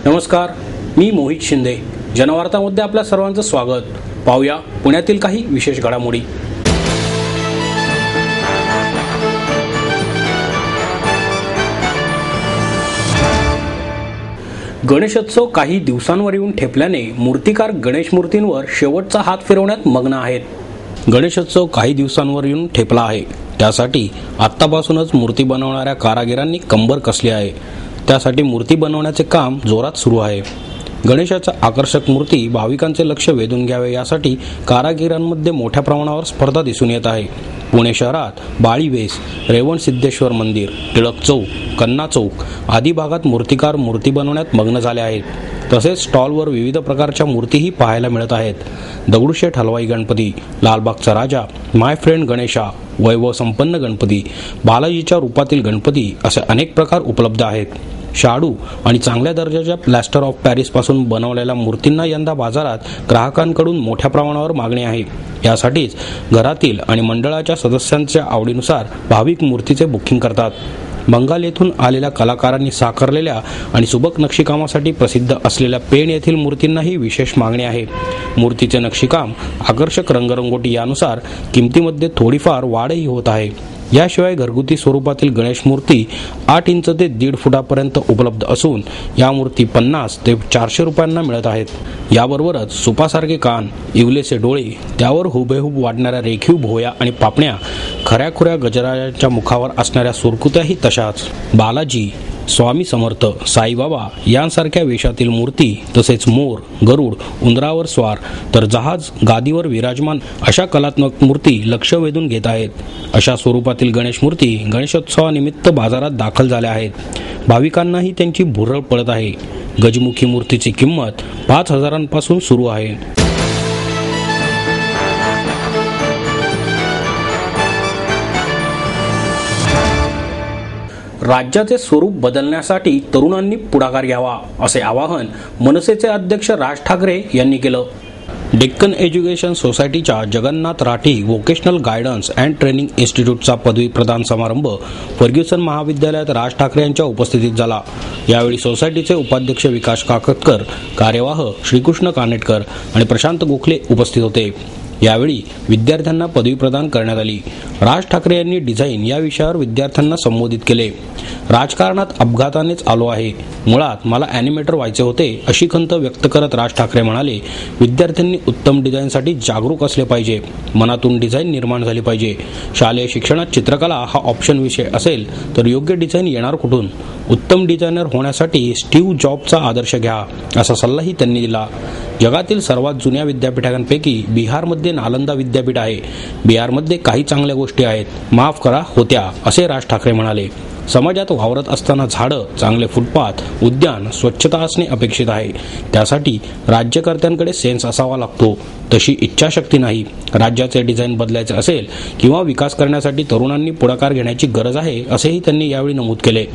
नमस्कार, मी मोहित शिंदे. जनवार्तामध्ये आपल्या सर्वांचं स्वागत. पाहूया पुण्यातील काही विशेष घडामोडी. गणेशोत्सव काही दिवसांवर येऊन ठेपल्याने मूर्तिकार गणेश मूर्तींवर शेवटचा हात फिरवण्यात मग्न आहेत. गणेशोत्सव काही दिवसांवर येऊन ठेपला आहे. त्यासाठी आत्तापासूनच मूर्ती बनवणाऱ्या कारागिरांनी कंबर कसली आहे. त्यासाठी मूर्ती बनवण्याचे काम जोरात सुरू आहे. गणेशाच्या आकर्षक मूर्ती भाविकांचे लक्ष वेधून घ्यावे यासाठी कारागिरांमध्ये मोठ्या प्रमाणावर स्पर्धा दिसून येत आहे. पुणे शहरात बाळीवेस, रेवण सिद्धेश्वर मंदिर, टिळक चौक, कन्ना चौक आदी भागात मूर्तिकार मूर्ती बनवण्यात मग्न झाले आहेत. तसेच स्टॉलवर विविध प्रकारच्या मूर्तीही पाहायला मिळत आहेत. दगडूशेठ हलवाई गणपती, लालबागचा राजा, माय फ्रेंड गणेशा, वैभव संपन्न गणपती, बालाजीच्या रूपातील गणपती असे अनेक प्रकार उपलब्ध आहेत. शाडू आणि चांगल्या दर्जाच्या प्लॅस्टर ऑफ पॅरिस पासून बनवलेल्या मूर्तींना यंदा बाजारात ग्राहकांकडून मोठ्या प्रमाणावर मागणी आहे. यासाठीच घरातील आणि मंडळाच्या सदस्यांच्या आवडीनुसार भाविक मूर्तीचे बुकिंग करतात. बंगाल येथून आलेल्या कलाकारांनी साकारलेल्या आणि सुबक नक्षीकामासाठी प्रसिद्ध असलेल्या पेण येथील मूर्तींनाही विशेष मागणी आहे. मूर्तीचे नक्षीकाम, आकर्षक रंगरंगोटी यानुसार किमतीमध्ये थोडीफार वाढही होत आहे. याशिवाय घरगुती स्वरूपातील गणेश मूर्ती 8 इंच ते 1.5 फुटापर्यंत उपलब्ध असून या मूर्ती 50 ते 400 रुपयांना मिळत आहेत. याबरोबरच सुपासारखे कान, इवलेसे डोळे, त्यावर हुबेहूब वाढणाऱ्या रेखीव भोया आणि पापण्या, खऱ्याखुऱ्या गजराजाच्या मुखावर असणाऱ्या सुरकुत्याही तशाच. बालाजी, स्वामी समर्थ, साईबाबा यांसारख्या वेशातील मूर्ती, तसेच मोर, गरुड, उंदरावर स्वार तर जहाज गादीवर विराजमान अशा कलात्मक मूर्ती लक्ष वेधून घेत आहेत. अशा स्वरूपातील गणेश मूर्ती गणेशोत्सवानिमित्त बाजारात दाखल झाल्या आहेत. भाविकांनाही त्यांची भुरळ पडत आहे. गजमुखी मूर्तीची किंमत 5,000पासून सुरू आहे. राज्याचे स्वरूप बदलण्यासाठी तरुणांनी पुढाकार घ्यावा असे आवाहन मनसेचे अध्यक्ष राज ठाकरे यांनी केलं. डेक्कन एज्युकेशन सोसायटीच्या Jagannath Rathi vocational guidance and training इन्स्टिट्यूटचा पदवी प्रदान समारंभ फर्ग्युसन महाविद्यालयात राज ठाकरे यांच्या उपस्थितीत झाला. यावेळी सोसायटीचे उपाध्यक्ष विकास काकतकर, कार्यवाह श्रीकृष्ण कानेटकर आणि प्रशांत गोखले उपस्थित होते. यावेळी विद्यार्थ्यांना पदवी प्रदान करण्यात आली. राज ठाकरे यांनी डिझाईन या विषयावर विद्यार्थ्यांना संबोधित केले. राजकारणात अपघातानेच आलो आहे. मुळात मला ॲनिमेटर व्हायचे होते अशी खंत व्यक्त करत राज ठाकरे म्हणाले, विद्यार्थ्यांनी उत्तम डिझाईनसाठी जागरूक असले पाहिजे. मनातून डिझाईन निर्माण झाली पाहिजे. शालेय शिक्षणात चित्रकला हा ऑप्शन विषय असेल तर योग्य डिझाईन येणार कुठून? उत्तम डिझायनर होण्यासाठी स्टीव्ह जॉबचा आदर्श घ्या असा सल्लाही त्यांनी दिला. जगातील सर्वात जुन्या विद्यापीठांपैकी बिहारमध्ये नालंदा विद्यापीठ आहे. बिहारमध्ये काही चांगल्या गोष्टी आहेत, माफ करा होत्या, असे राज ठाकरे म्हणाले. समाजात वावरत असताना झाडं, चांगले फुटपाथ, उद्यान, स्वच्छता असणे अपेक्षित आहे. त्यासाठी राज्यकर्त्यांकडे सेन्स असावा लागतो. तशी इच्छाशक्ती नाही. राज्याचे डिझाईन बदलायचे असेल किंवा विकास करण्यासाठी तरुणांनी पुढाकार घेण्याची गरज आहे असेही त्यांनी यावेळी नमूद केले.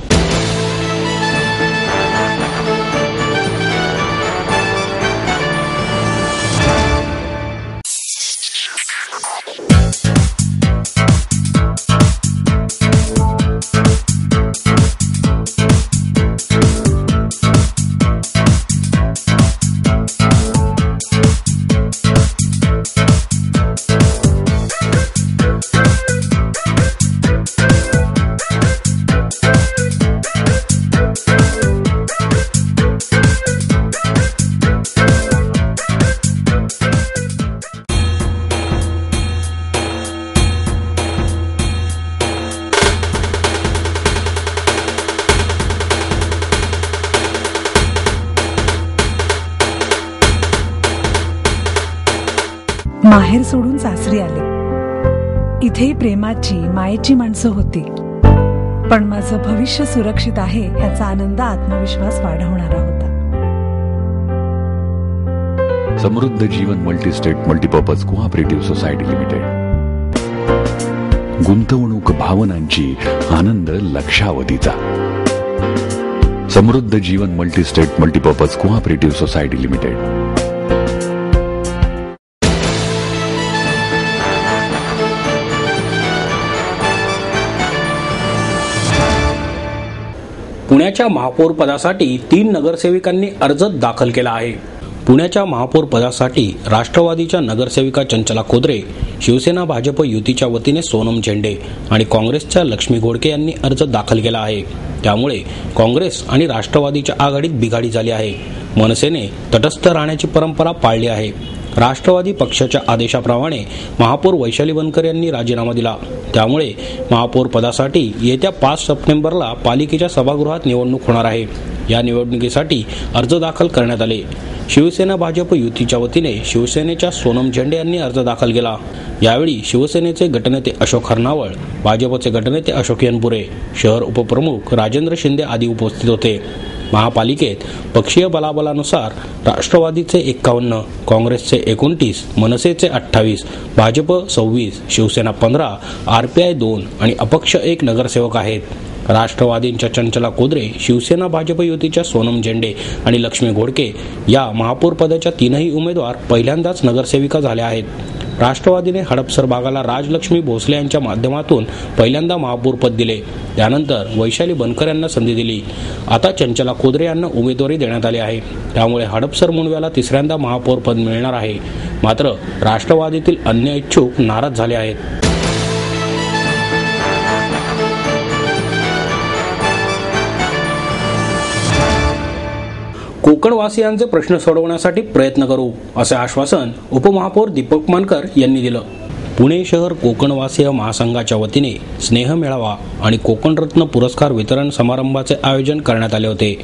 माहेर सोडून सासरी आले. इथेही प्रेमाची, मायेची माणसं होती. पण माझं भविष्य सुरक्षित आहे ह्याचा आनंद, आत्मविश्वास वाढवणारा होता. Samruddha Jeevan multistate multipurpose cooperative society limited. गुंतवणूक भावनांची, आनंद लक्षावधीचा. Samruddha Jeevan multistate multipurpose cooperative society limited. पुण्याच्या पुण्याच्या महापौर पदासाठी 3 नगरसेविकांनी अर्ज दाखल केला आहे. पुण्याच्या महापौर पदासाठी राष्ट्रवादीच्या नगरसेविका चंचला खोदरे, शिवसेना भाजप युतीच्या वतीने सोनम झेंडे आणि काँग्रेसच्या लक्ष्मी घोडके यांनी अर्ज दाखल केला आहे. त्यामुळे काँग्रेस आणि राष्ट्रवादीच्या आघाडीत बिघाडी झाली आहे. मनसेने तटस्थ राहण्याची परंपरा पाळली आहे. राष्ट्रवादी पक्षाच्या आदेशाप्रमाणे महापौर वैशाली बनकर यांनी राजीनामा दिला. त्यामुळे महापौर पदासाठी येत्या 5 सप्टेंबरला पालिकेच्या सभागृहात निवडणूक होणार आहे. या निवडणुकीसाठी अर्ज दाखल करण्यात आले. शिवसेना भाजप युतीच्या वतीने शिवसेनेच्या सोनम झेंडे यांनी अर्ज दाखल केला. यावेळी शिवसेनेचे गटनेते अशोक हरनावळ, भाजपचे गटनेते अशोक यनपुरे, शहर उपप्रमुख राजेंद्र शिंदे आदी उपस्थित होते. महापालिकेत पक्षीय बलाबलानुसार राष्ट्रवादीचे 51, काँग्रेसचे 29, मनसेचे 28, भाजप 26, शिवसेना 15, RPI 2 आणि अपक्ष 1 नगरसेवक आहेत. राष्ट्रवादींच्या चंचला खोदरे, शिवसेना भाजप युतीच्या सोनम झेंडे आणि लक्ष्मी घोडके या महापौर पदाच्या 3ही उमेदवार पहिल्यांदाच नगरसेविका झाल्या आहेत. राष्ट्रवादीने हडपसर भागाला राजलक्ष्मी भोसले यांच्या माध्यमातून पहिल्यांदा महापौर पद दिले. त्यानंतर वैशाली बनकर यांना संधी दिली. आता चंचला खोदरे यांना उमेदवारी देण्यात आली आहे. त्यामुळे हडपसर मुंडव्याला 3ऱ्यांदा महापौर पद मिळणार आहे. मात्र राष्ट्रवादीतील अन्य इच्छुक नाराज झाले आहेत. कोकणवासियांचे प्रश्न सोडवण्यासाठी प्रयत्न करू, असे आश्वासन उपमहापौर दीपक मानकर यांनी दिलं. पुणे शहर कोकणवासीय महासंघाच्या वतीने स्नेह मेळावा आणि कोकणरत्न पुरस्कार वितरण समारंभाचे आयोजन करण्यात आले होते.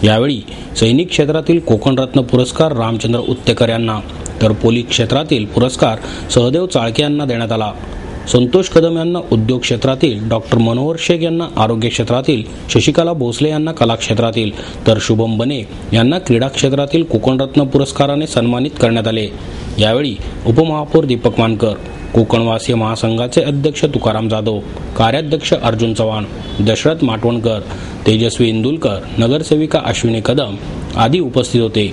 यावेळी सैनिक क्षेत्रातील कोकणरत्न पुरस्कार रामचंद्र उत्तेकर यांना, तर पोलीस क्षेत्रातील पुरस्कार सहदेव चाळके यांना देण्यात आला. संतोष कदम यांना उद्योग क्षेत्रातील, डॉक्टर मनोहर शेख यांना आरोग्य क्षेत्रातील, शशिकला भोसले यांना कला क्षेत्रातील, तर शुभम बने यांना क्रीडा क्षेत्रातील कोकणरत्न पुरस्काराने सन्मानित करण्यात आले. यावेळी उपमहापौर दीपक मानकर, कोकणवासीय महासंघाचे अध्यक्ष तुकाराम जाधव, कार्याध्यक्ष अर्जुन चव्हाण, दशरथ माटवणकर, तेजस्वी इंदुलकर, नगरसेविका अश्विनी कदम आदी उपस्थित होते.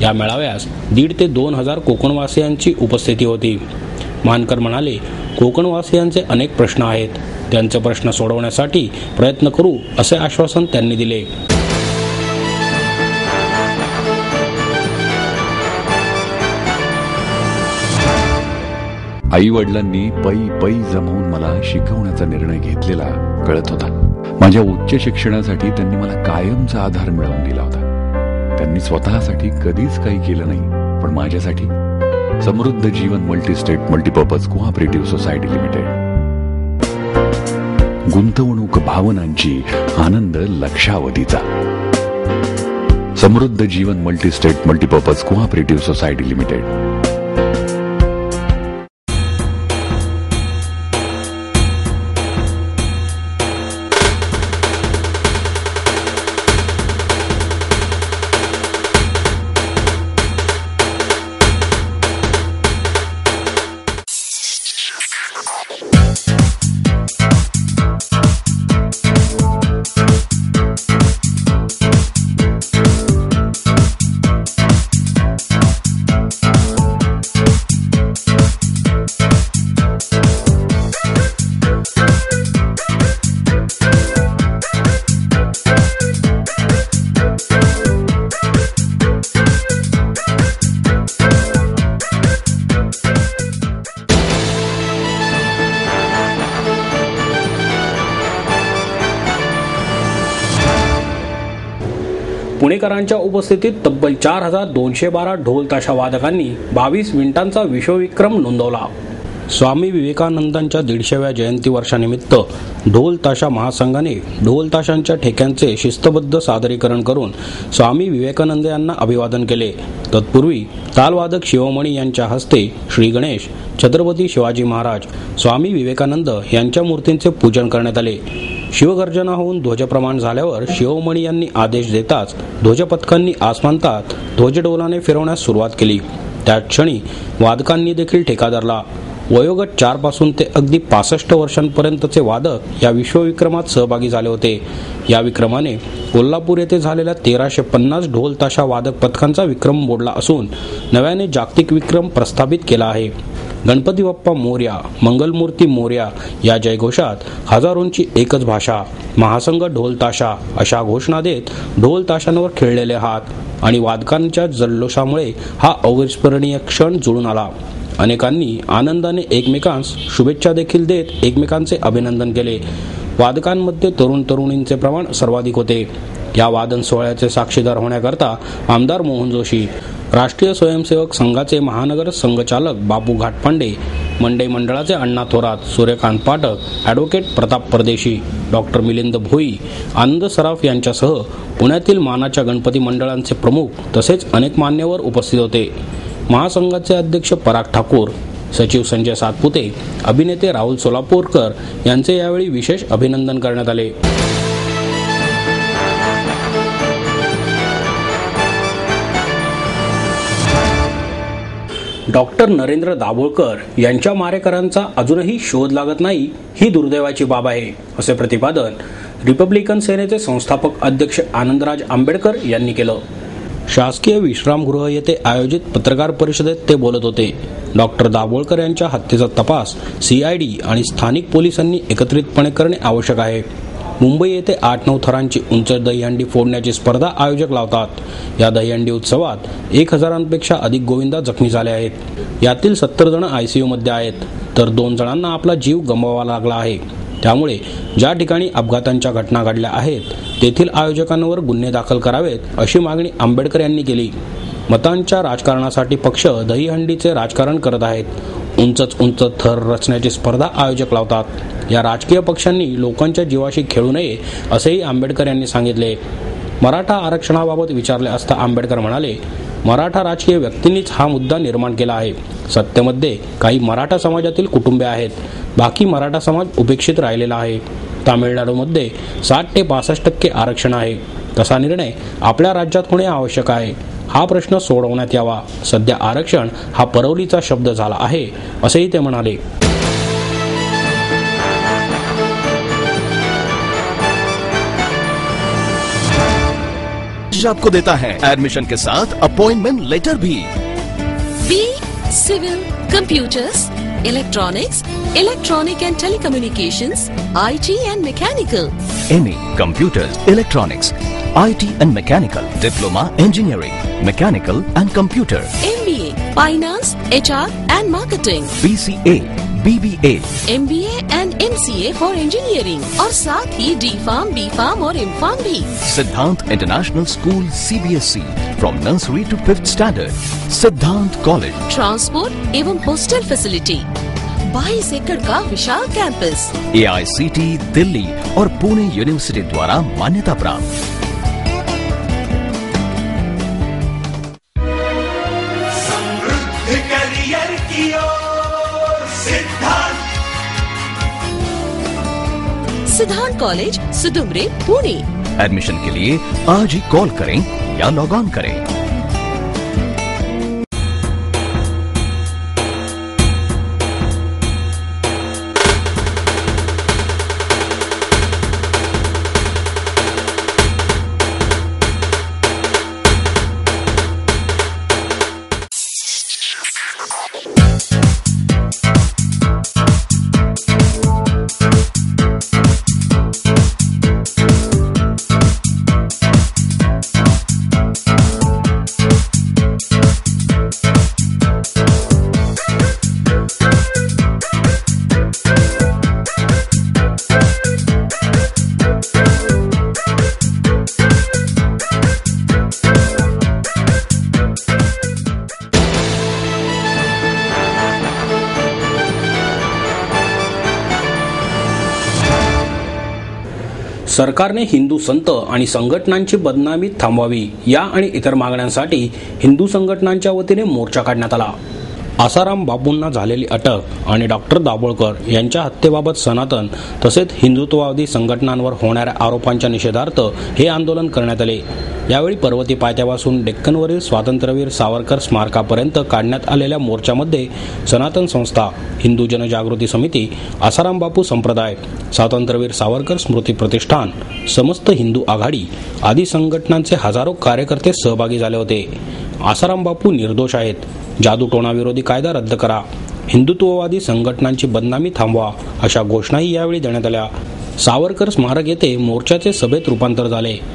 या मेळाव्यास 1,500 ते 2,000 कोकणवासियांची उपस्थिती होती. मानकर म्हणाले, कोकणवासियांचे अनेक प्रश्न आहेत. त्यांचे प्रश्न सोडवण्यासाठी प्रयत्न करू, असे आश्वासन त्यांनी दिले. आई वडिलांनी पै जमवून मला शिकवण्याचा निर्णय घेतलेला कळत होता. माझ्या उच्च शिक्षणासाठी त्यांनी मला कायमचा आधार मिळवून दिला होता. त्यांनी स्वतःसाठी कधीच काही केलं नाही, पण माझ्यासाठी Samruddha Jeevan multistate multipurpose cooperative society limited. गुंतवणूक भावनांची, आनंद लक्षावधीचा. Samruddha Jeevan multistate multipurpose cooperative society limited. पुणेकरांच्या उपस्थितीत तब्बल 4,212 ढोल ताशा वादकांनी 22 मिनिटांचा विश्वविक्रम नोंदवला. स्वामी विवेकानंदांच्या 150व्या जयंती वर्षानिमित्त ढोल ताशा महासंघाने ढोल ताशांच्या ठेक्यांचे शिस्तबद्ध सादरीकरण करून स्वामी विवेकानंद यांना अभिवादन केले. तत्पूर्वी तालवादक शिवमणी यांच्या हस्ते श्री गणेश, छत्रपती शिवाजी महाराज, स्वामी विवेकानंद यांच्या मूर्तींचे पूजन करण्यात आले. शिवगर्जना होऊन ध्वजप्रमाण झाल्यावर शिवमणी यांनी आदेश देताच ध्वजपथकांनी आसमांतात ध्वजडोलाने फिरवण्यास सुरुवात केली. त्याच क्षणी वादकांनी देखील ठेका धरला. वयोगट 4 पासून ते अगदी 65 वर्षांपर्यंतचे वादक या विश्वविक्रमात सहभागी झाले होते. या विक्रमाने कोल्हापूर येथे झालेल्या 1350 ढोल ताशा वादक पथकांचा विक्रम मोडला असून नव्याने जागतिक विक्रम प्रस्थापित केला आहे. गणपती बाप्पा मोरया, मंगलमूर्ती मोरया या जयघोषात हजारोंची एकच भाषा, महासंघ ढोल ताशा अशा घोषणा देत ढोल ताशांवर खेळलेले हात आणि वादकांच्या जल्लोषामुळे हा अविस्मरणीय क्षण जुळून आला. अनेकांनी आनंदाने एकमेकांस शुभेच्छा देखील देत एकमेकांचे अभिनंदन केले. वादकांमध्ये तरुण तरुणींचे प्रमाण सर्वाधिक होते. या वादन सोहळ्याचे साक्षीदार होण्याकरता आमदार मोहन जोशी, राष्ट्रीय स्वयंसेवक संघाचे महानगर संघचालक बापू घाटपांडे, मंडई मंडळाचे अण्णा थोरात, सूर्यकांत पाठक, ॲडव्होकेट प्रताप परदेशी, डॉक्टर मिलिंद भोई, आनंद सराफ यांच्यासह पुण्यातील मानाच्या गणपती मंडळांचे प्रमुख तसेच अनेक मान्यवर उपस्थित होते. महासंघाचे अध्यक्ष पराग ठाकूर, सचिव संजय सातपुते, अभिनेते राहुल सोलापूरकर यांचे यावेळी विशेष अभिनंदन करण्यात आले. डॉक्टर नरेंद्र दाभोळकर यांच्या मारेकऱ्यांचा अजूनही शोध लागत नाही ही दुर्दैवाची बाब आहे, असे प्रतिपादन रिपब्लिकन सेनेचे संस्थापक अध्यक्ष आनंदराज आंबेडकर यांनी केलं. शासकीय विश्रामगृह येथे आयोजित पत्रकार परिषदेत ते बोलत होते. डॉक्टर दाभोळकर यांच्या हत्येचा तपास CID आणि स्थानिक पोलिसांनी एकत्रितपणे करणे आवश्यक आहे. मुंबई येथे 8-9 थरांची उंच दहीहंडी फोडण्याची स्पर्धा आयोजक लावतात. या दहीहंडी उत्सवात 1000पेक्षा अधिक गोविंदा जखमी झाले आहेत. यातील 70 जण ICU मध्ये आहेत, तर 2 जणांना आपला जीव गमवावा लागला आहे. त्यामुळे ज्या ठिकाणी अपघातांच्या घटना घडल्या आहेत तेथील आयोजकांवर गुन्हे दाखल करावेत, अशी मागणी आंबेडकर यांनी केली. मतांच्या राजकारणासाठी पक्ष दहीहंडीचे राजकारण करत आहेत. उंच थर रचण्याची स्पर्धा आयोजक लावतात. या राजकीय पक्षांनी लोकांच्या जीवाशी खेळू नये, असेही आंबेडकर यांनी सांगितले. मराठा आरक्षणाबाबत विचारले असता आंबेडकर म्हणाले, मराठा राजकीय व्यक्तींनीच हा मुद्दा निर्माण केला आहे. सत्तेमध्ये काही मराठा समाजातील कुटुंबे आहेत, बाकी मराठा समाज उपेक्षित राहिलेला आहे. तामिळनाडूमध्ये 60 ते 65% आरक्षण आहे. तसा निर्णय आपल्या राज्यात होणे आवश्यक आहे. हा प्रश्न सोडवण्यात यावा. सध्या आरक्षण हा परवलीचा शब्द झाला आहे, असेही ते म्हणाले. आपको देता है एडमिशन के साथ अपॉइंटमेंट लेटर भी. B civil, computers, electronics, electronic and telecommunications, IT and mechanical. MA Computers, Electronics, IT and Mechanical, Diploma Engineering, Mechanical and Computer. MBA Finance, HR and Marketing. BCA, BBA, MBA and MCA for Engineering. और साथ ही D.Pharm, B.Pharm और M.Pharm भी. Siddhant International School CBSE from nursery to 5th standard. Siddhant College. Transport एवं hostel facility. 22 एकड़ का विशाल campus. AICT Delhi और Pune university द्वारा मान्यता प्राप्त. समृद्ध करियर की ओर सिद्धांत कॉलेज, सुदुमरे, पुणे. एडमिशन के लिए आज ही कॉल करें या लॉग ऑन करें. सरकारने हिंदू संत आणि संघटनांची बदनामी थांबवावी या आणि इतर मागण्यांसाठी हिंदू संघटनांच्या वतीने मोर्चा काढण्यात आला. आसाराम बापूंना झालेली अटक आणि डॉक्टर दाभोळकर यांच्या हत्येबाबत सनातन तसेच हिंदुत्ववादी संघटनांवर होणाऱ्या आरोपांच्या निषेधार्थ हे आंदोलन करण्यात आले. यावेळी पर्वती पायथ्यापासून डेक्कनवरील स्वातंत्र्यवीर सावरकर स्मारकापर्यंत काढण्यात आलेल्या मोर्चामध्ये सनातन संस्था, हिंदू जनजागृती समिती, आसाराम बापू संप्रदाय, स्वातंत्र्यवीर सावरकर स्मृती प्रतिष्ठान, समस्त हिंदू आघाडी आदी संघटनांचे हजारो कार्यकर्ते सहभागी झाले होते. आसाराम बापू निर्दोष आहेत. जादूटोणा विरोधी कायदा रद्द करा. हिंदुत्ववादी संघटनांची बदनामी थांबवा अशा घोषणाही यावेळी देण्यात आल्या. सावरकर स्मारक येथे मोर्चाचे सभेत रूपांतर झाले.